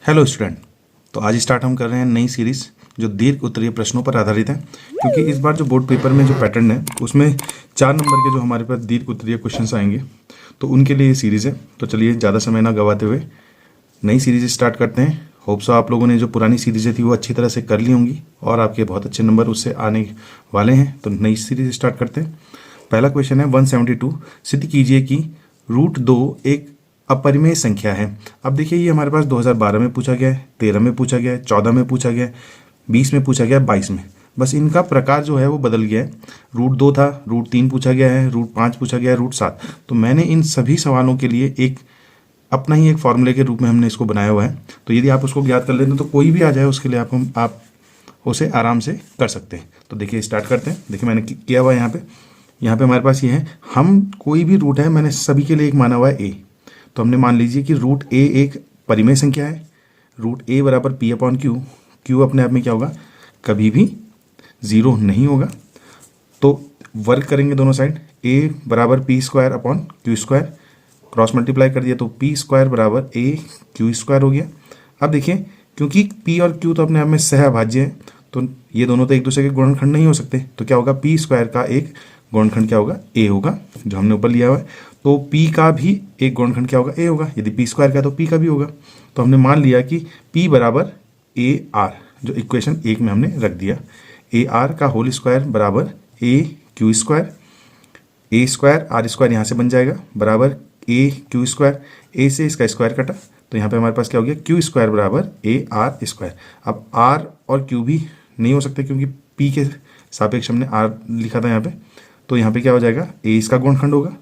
Hello student. तो आज start हम कर रहे हैं नई सीरीज़ जो दीर्घ उत्तरीय प्रश्नों पर आधारित है, क्योंकि इस बार जो बोर्ड पेपर में जो पैटर्न है उसमें 4 नंबर के जो हमारे पास दीर्घ उत्तरीय क्वेश्चंस आएंगे, तो उनके लिए ये सीरीज़ है। तो चलिए ज़्यादा समय ना गवाते हुए नई सीरीज़ स्टार्ट करते हैं। होप्स आप लोगों ने जो पुरानी सीरीज़ें थी वो अच्छी तरह से कर ली होंगी और आपके बहुत अच्छे नंबर उससे आने वाले हैं। तो नई सीरीज़ स्टार्ट करते हैं। पहला क्वेश्चन है 172। सिद्ध कीजिए कि √2 एक अपरिमेय संख्या है। अब देखिए ये हमारे पास 2012 में पूछा गया है, 13 में पूछा गया है, 14 में पूछा गया है, 20 में पूछा गया है, 22 में। बस इनका प्रकार जो है वो बदल गया है। √2 था, √3 पूछा गया है, √5 पूछा गया है, √7। तो मैंने इन सभी सवालों के लिए एक अपना ही एक फॉर्मूले के रूप में हमने इसको बनाया हुआ है। तो यदि आप उसको ज्ञात कर लेते हैं तो कोई भी आ जाए उसके लिए आप उसे आराम से कर सकते हैं। तो देखिए स्टार्ट करते हैं। देखिए मैंने किया हुआ है यहाँ पे हमारे पास ये है, हम कोई भी रूट है मैंने सभी के लिए एक माना हुआ है ए। तो हमने मान लीजिए कि √a एक परिमेय संख्या है। √a बराबर p/q। q अपने आप में क्या होगा, कभी भी 0 नहीं होगा। तो वर्क करेंगे दोनों साइड, a बराबर p²/q²। क्रॉस मल्टीप्लाई कर दिया तो p² बराबर aq² हो गया। अब देखिए क्योंकि p और q तो अपने आप में सहअभाज्य है, तो ये दोनों तो एक दूसरे के गुणनखंड नहीं हो सकते। तो क्या होगा, p² का एक गुणनखंड क्या होगा, a होगा, जो हमने ऊपर लिया हुआ है। तो p का भी एक गुणनखंड क्या होगा, a होगा। यदि p² का है तो p का भी होगा। तो हमने मान लिया कि p बराबर ar, जो इक्वेशन 1 में हमने रख दिया। ar का होल स्क्वायर बराबर aq², a²r² यहाँ से बन जाएगा बराबर aq²। a से इसका स्क्वायर कटा तो यहाँ पे हमारे पास क्या हो गया, q² बराबर ar²। अब r और q भी नहीं हो सकते क्योंकि p के सापेक्ष हमने r लिखा था यहाँ पे। तो यहाँ पे क्या हो जाएगा, a इसका गुणनखंड होगा,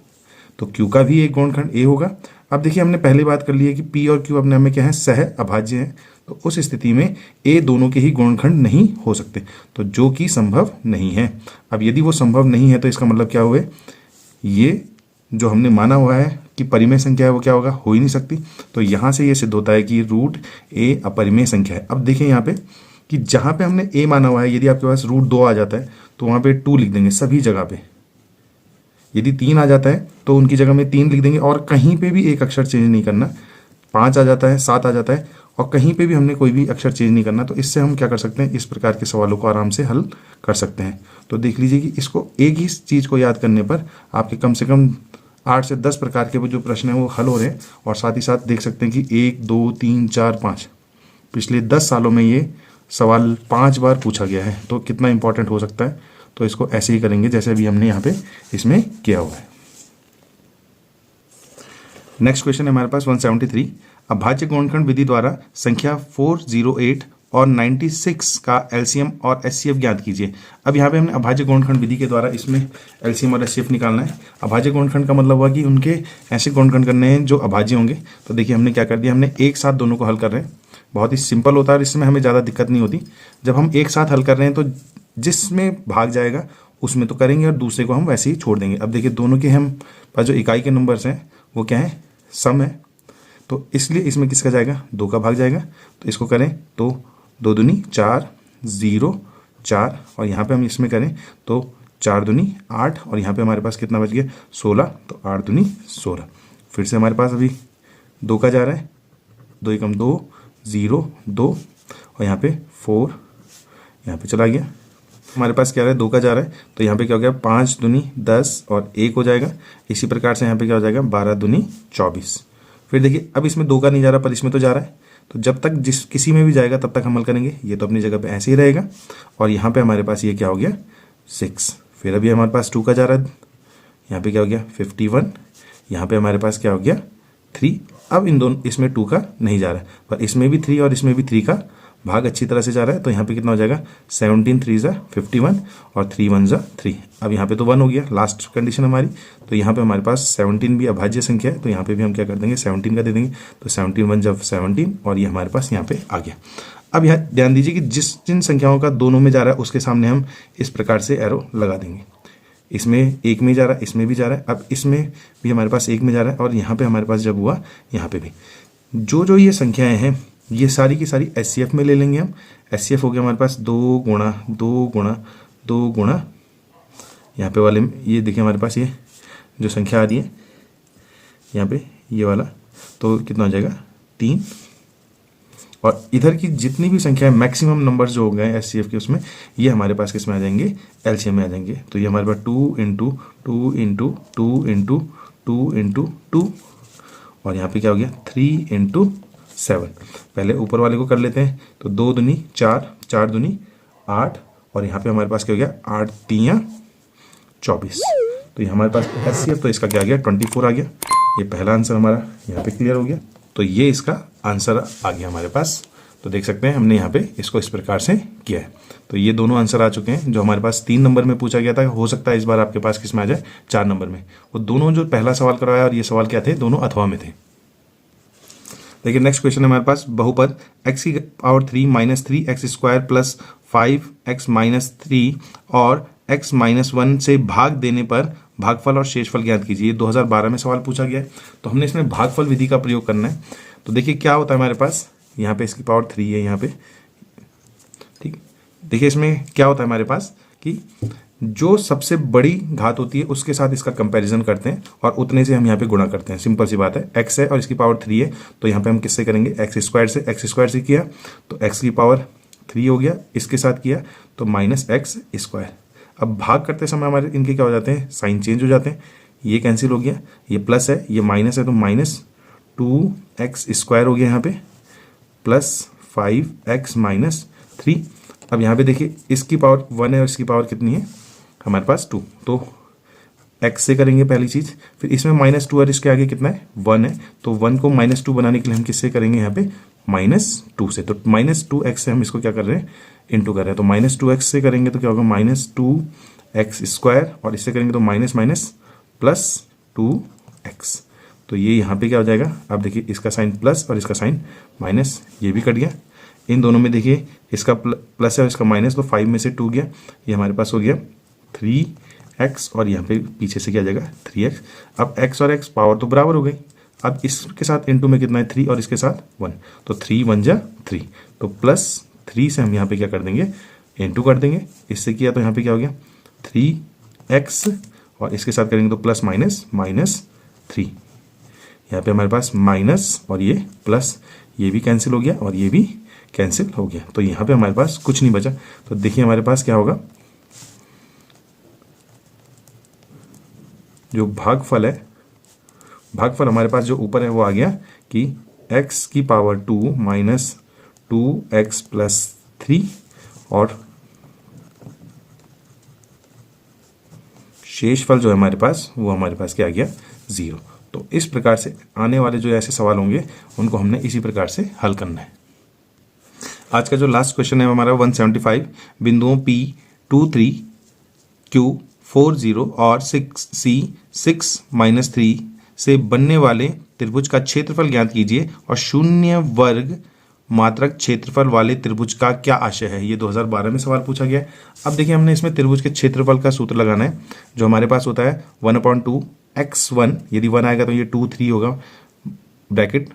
तो q का भी एक गुणनखंड a होगा। अब देखिए हमने पहले बात कर ली है कि p और q अपने आप में क्या है, सह अभाज्य हैं। तो उस स्थिति में a दोनों के ही गुणनखंड नहीं हो सकते, तो जो कि संभव नहीं है। अब यदि वो संभव नहीं है तो इसका मतलब क्या हुए, ये जो हमने माना हुआ है कि परिमेय संख्या है वो क्या होगा, हो ही नहीं सकती। तो यहाँ से ये सिद्ध होता है कि √a अपरिमेय संख्या है। अब देखिए यहाँ पे कि जहाँ पे हमने a माना हुआ है, यदि आपके पास √2 आ जाता है तो वहाँ पे 2 लिख देंगे सभी जगह पे। यदि 3 आ जाता है तो उनकी जगह में 3 लिख देंगे और कहीं पे भी एक अक्षर चेंज नहीं करना। 5 आ जाता है, 7 आ जाता है और कहीं पे भी हमने कोई भी अक्षर चेंज नहीं करना। तो इससे हम क्या कर सकते हैं, इस प्रकार के सवालों को आराम से हल कर सकते हैं। तो देख लीजिए कि इसको एक ही चीज़ को याद करने पर आपके कम से कम 8 से 10 प्रकार के वो जो प्रश्न हैं वो हल हो रहे हैं। और साथ ही साथ देख सकते हैं कि 1 2 3 4 5 पिछले 10 सालों में ये सवाल 5 बार पूछा गया है। तो कितना इंपॉर्टेंट हो सकता है। तो इसको ऐसे ही करेंगे जैसे अभी हमने यहाँ पे इसमें किया हुआ है। नेक्स्ट क्वेश्चन है हमारे पास 173। अभाज्य गुणनखंड विधि द्वारा संख्या 408 और 96 का एलसीएम और एचसीएफ ज्ञात कीजिए। अब यहाँ पे हमने अभाज्य गुणनखंड विधि के द्वारा इसमें एलसीएम और एचसीएफ निकालना है। अभाज्य गुणनखंड का मतलब हुआ कि उनके ऐसे गुणनखंड करने हैं जो अभाज्य होंगे। तो देखिए हमने क्या कर दिया, हमने एक साथ दोनों को हल कर रहे हैं। बहुत ही सिंपल होता है और इसमें हमें ज़्यादा दिक्कत नहीं होती। जब हम एक साथ हल कर रहे हैं तो जिसमें भाग जाएगा उसमें तो करेंगे और दूसरे को हम वैसे ही छोड़ देंगे। अब देखिए दोनों के हम पास जो इकाई के नंबर्स हैं वो क्या है, सम है। तो इसलिए इसमें किसका जाएगा, 2 का भाग जाएगा। तो इसको करें तो 2 दूनी 4 0 4 और यहाँ पे हम इसमें करें तो 4 दूनी 8 और यहाँ पे हमारे पास कितना बच गया 16। तो 8 दूनी 16। फिर से हमारे पास अभी 2 का जा रहा है, 2 एकम 2 0 2 और यहाँ पे 4 यहाँ पे चला गया। हमारे पास क्या रहा है, 2 का जा रहा है तो यहाँ पे क्या हो गया 5 दूनी 10 और 1 हो जाएगा। इसी प्रकार से यहाँ पे क्या हो जाएगा 12 दूनी 24। फिर देखिए अब इसमें 2 का नहीं जा रहा पर इसमें तो जा रहा है। तो जब तक किसी में भी जाएगा तब तक हम हल करेंगे। ये तो अपनी जगह पे ऐसे ही रहेगा और यहाँ पे हमारे पास ये क्या हो गया 6। फिर अभी हमारे पास 2 का जा रहा है, यहाँ पे क्या हो गया 51। यहाँ पे हमारे पास क्या हो गया 3। अब इन दोनों इसमें 2 का नहीं जा रहा है पर इसमें भी 3 और इसमें भी 3 का भाग अच्छी तरह से जा रहा है। तो यहाँ पे कितना हो जाएगा 17 3 ज़ा 51 और 3 1 ज़ा 3। अब यहाँ पे तो 1 हो गया लास्ट कंडीशन हमारी। तो यहाँ पे हमारे पास 17 भी अभाज्य संख्या है तो यहाँ पे भी हम क्या कर देंगे 17 का दे देंगे। तो 17 1 जब 17 और ये हमारे पास यहाँ पे आ गया। अब यहाँ ध्यान दीजिए कि जिन संख्याओं का दोनों में जा रहा है उसके सामने हम इस प्रकार से एरो लगा देंगे। इसमें 1 में जा रहा है, इसमें भी जा रहा है, अब इसमें भी हमारे पास 1 में जा रहा है और यहाँ पे हमारे पास जब हुआ यहाँ पे भी जो ये संख्याएं हैं ये सारी की सारी एचसीएफ में ले लेंगे हम। एचसीएफ हो गया हमारे पास 2 गुणा 2 गुणा 2 गुणा यहाँ पे वाले ये देखिए हमारे पास ये जो संख्या आ रही है यहाँ पे ये वाला, तो कितना हो जाएगा 3 और इधर की जितनी भी संख्या है मैक्सिमम नंबर्स जो हो गए एचसीएफ के उसमें, ये हमारे पास किस में आ जाएंगे, एलसीएम में आ जाएंगे। तो ये हमारे पास 2 इंटू 2 इंटू 2 इंटू 2 इंटू 2 और यहाँ पे क्या हो गया 3 इंटू 7। पहले ऊपर वाले को कर लेते हैं। तो 2 दूनी 4, 4 दूनी 8 और यहाँ पे हमारे पास क्या हो गया 8 3 24। तो ये हमारे पास एचसीएफ तो इसका क्या आ गया 24 आ गया। ये पहला आंसर हमारा यहाँ पे क्लियर हो गया। तो ये इसका आंसर आ गया हमारे पास। तो देख सकते हैं हमने यहाँ पे इसको इस प्रकार से किया है। तो ये दोनों आंसर आ चुके हैं जो हमारे पास 3 नंबर में पूछा गया था। हो सकता है इस बार आपके पास किस में आ जाए 4 नंबर में। वो दोनों जो पहला सवाल करवाया और ये सवाल क्या थे, दोनों अथवा में थे। देखिए नेक्स्ट क्वेश्चन है हमारे पास बहुपद x की power 3 minus 3x square plus 5x minus 3 और x माइनस 1 से भाग देने पर भागफल और शेषफल ज्ञात कीजिए। 2012 में सवाल पूछा गया है। तो हमने इसमें भागफल विधि का प्रयोग करना है। तो देखिए क्या होता है हमारे पास, यहाँ पे इसकी पावर 3 है यहाँ पे, ठीक। देखिए इसमें क्या होता है हमारे पास कि जो सबसे बड़ी घात होती है उसके साथ इसका कंपैरिजन करते हैं और उतने से हम यहाँ पे गुणा करते हैं। सिंपल सी बात है, x है और इसकी पावर 3 है तो यहाँ पे हम किससे करेंगे, x स्क्वायर से किया तो x की पावर 3 हो गया, इसके साथ किया तो माइनस एक्स स्क्वायर। अब भाग करते समय हमारे इनके क्या हो जाते हैं, साइन चेंज हो जाते हैं। ये कैंसिल हो गया, ये प्लस है ये माइनस है तो माइनस 2x स्क्वायर हो गया यहाँ पे प्लस 5x माइनस 3। अब यहाँ पे देखिए इसकी पावर 1 है और इसकी पावर कितनी है हमारे पास 2। तो x से करेंगे पहली चीज़, फिर इसमें -2 और इसके आगे कितना है 1 है तो 1 को -2 बनाने के लिए हम किससे करेंगे यहाँ पे -2 से। तो -2x से हम इसको क्या कर रहे हैं, इंटू कर रहे हैं। तो -2x से करेंगे तो क्या होगा -2x स्क्वायर और इससे करेंगे तो माइनस माइनस प्लस 2x। तो ये यहाँ पे क्या हो जाएगा, अब देखिए इसका साइन प्लस और इसका साइन माइनस, ये भी कट गया। इन दोनों में देखिए इसका प्लस है और इसका माइनस, तो 5 में से 2 गया, ये हमारे पास हो गया 3x और यहाँ पे पीछे से क्या जाएगा 3x। अब x और x पावर तो बराबर हो गई। अब इसके साथ इनटू में कितना है 3 और इसके साथ 1, तो 3 1 जा 3 तो प्लस 3 से हम यहाँ पे क्या कर देंगे इनटू कर देंगे। इससे किया तो यहाँ पे क्या हो गया 3x और इसके साथ करेंगे तो प्लस माइनस माइनस 3। यहाँ पे हमारे पास माइनस और ये प्लस, ये भी कैंसिल हो गया और ये भी कैंसिल हो गया। तो यहाँ पे हमारे पास कुछ नहीं बचा। तो देखिए हमारे पास क्या होगा, जो भागफल है, भागफल हमारे पास जो ऊपर है वो आ गया कि x की पावर 2 माइनस 2x प्लस 3 और शेषफल जो है हमारे पास वो हमारे पास क्या आ गया 0। तो इस प्रकार से आने वाले जो ऐसे सवाल होंगे उनको हमने इसी प्रकार से हल करना है। आज का जो लास्ट क्वेश्चन है हमारा 175 बिंदुओं P 2 3 Q 4 0 और 6 6 माइनस 3 से बनने वाले त्रिभुज का क्षेत्रफल ज्ञात कीजिए और शून्य वर्ग मात्रक क्षेत्रफल वाले त्रिभुज का क्या आशय है। ये 2012 में सवाल पूछा गया है। अब देखिए हमने इसमें त्रिभुज के क्षेत्रफल का सूत्र लगाना है जो हमारे पास होता है 1/2 x1, यदि 1 आएगा तो ये 2 3 होगा, bracket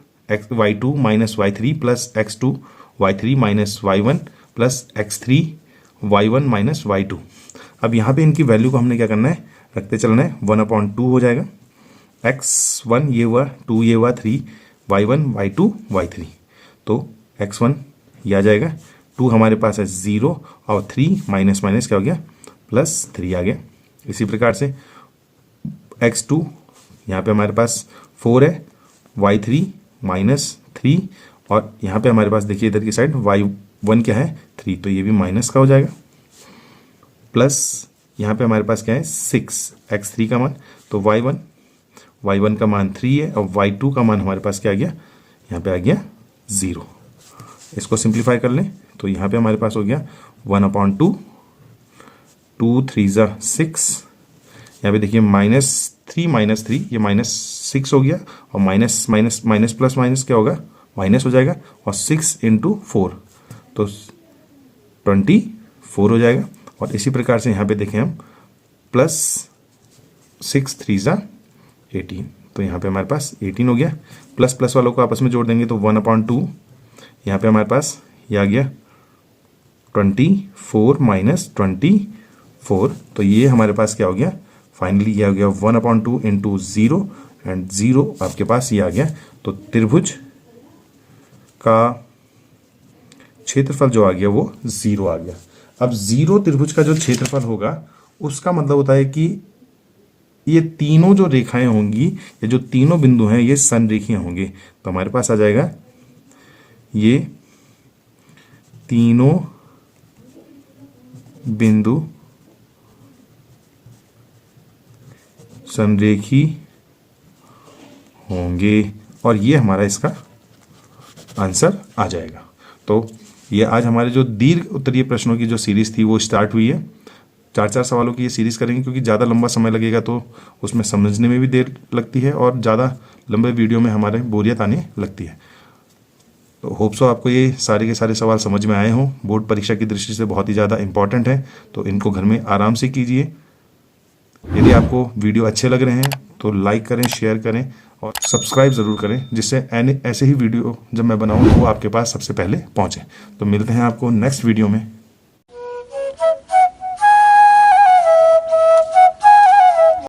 y2 minus y3 plus x2 y3 minus y1 plus x3 y1 minus y2। अब यहाँ पे इनकी वैल्यू को हमने क्या करना है, रखते चलना है। 1/2 हो जाएगा, x1 ये हुआ, 2 ये हुआ, 3 y1 y2 y3। तो x1 ये आ जाएगा, 2 हमारे पास है 0 और 3 माइनस माइनस क्या हो गया प्लस 3 आ गया। इसी प्रकार से x2 यहाँ पे हमारे पास 4 है, y3 माइनस 3 और यहाँ पे हमारे पास देखिए इधर की साइड y1 क्या है 3, तो ये भी माइनस का हो जाएगा, प्लस यहाँ पे हमारे पास क्या है 6 x3 का मान, तो y1 का मान 3 है और y2 का मान हमारे पास क्या आ गया, यहाँ पे आ गया 0। इसको सिंप्लीफाई कर लें तो यहाँ पे हमारे पास हो गया 1/2 2 3 जा 6, यहाँ पे देखिए -3 -3 ये -6 हो गया और minus minus minus plus minus क्या होगा माइनस हो जाएगा और 6 × 4 तो 24 हो जाएगा। और इसी प्रकार से यहाँ पे देखें हम प्लस 6 3 जा 18, तो यहाँ पे हमारे पास 18 हो गया। प्लस प्लस वालों को आपस में जोड़ देंगे तो 1/2 यहाँ पे हमारे पास ये आ गया 24 माइनस 24, तो ये हमारे पास क्या हो गया फाइनली ये आ गया 1/2 × 0 एंड 0 आपके पास ये आ गया। तो त्रिभुज का क्षेत्रफल जो आ गया वो 0 आ गया। अब 0 त्रिभुज का जो क्षेत्रफल होगा उसका मतलब होता है कि ये तीनों जो रेखाएं होंगी, ये जो तीनों बिंदु हैं, ये संरेखीय होंगे। तो हमारे पास आ जाएगा ये तीनों बिंदु संरेखी होंगे और ये हमारा इसका आंसर आ जाएगा। तो ये आज हमारे जो दीर्घ उत्तरीय प्रश्नों की जो सीरीज थी वो स्टार्ट हुई है। 4-4 सवालों की ये सीरीज करेंगे क्योंकि ज़्यादा लंबा समय लगेगा तो उसमें समझने में भी देर लगती है और ज़्यादा लंबे वीडियो में हमारे बोरियत आने लगती है। तो होप सो आपको ये सारे के सारे सवाल समझ में आए हों। बोर्ड परीक्षा की दृष्टि से बहुत ही ज़्यादा इंपॉर्टेंट है, तो इनको घर में आराम से कीजिए। यदि आपको वीडियो अच्छे लग रहे हैं तो लाइक करें, शेयर करें और सब्सक्राइब ज़रूर करें, जिससे ऐसे ही वीडियो जब मैं बनाऊँ तो वो आपके पास सबसे पहले पहुँचे। तो मिलते हैं आपको नेक्स्ट वीडियो में।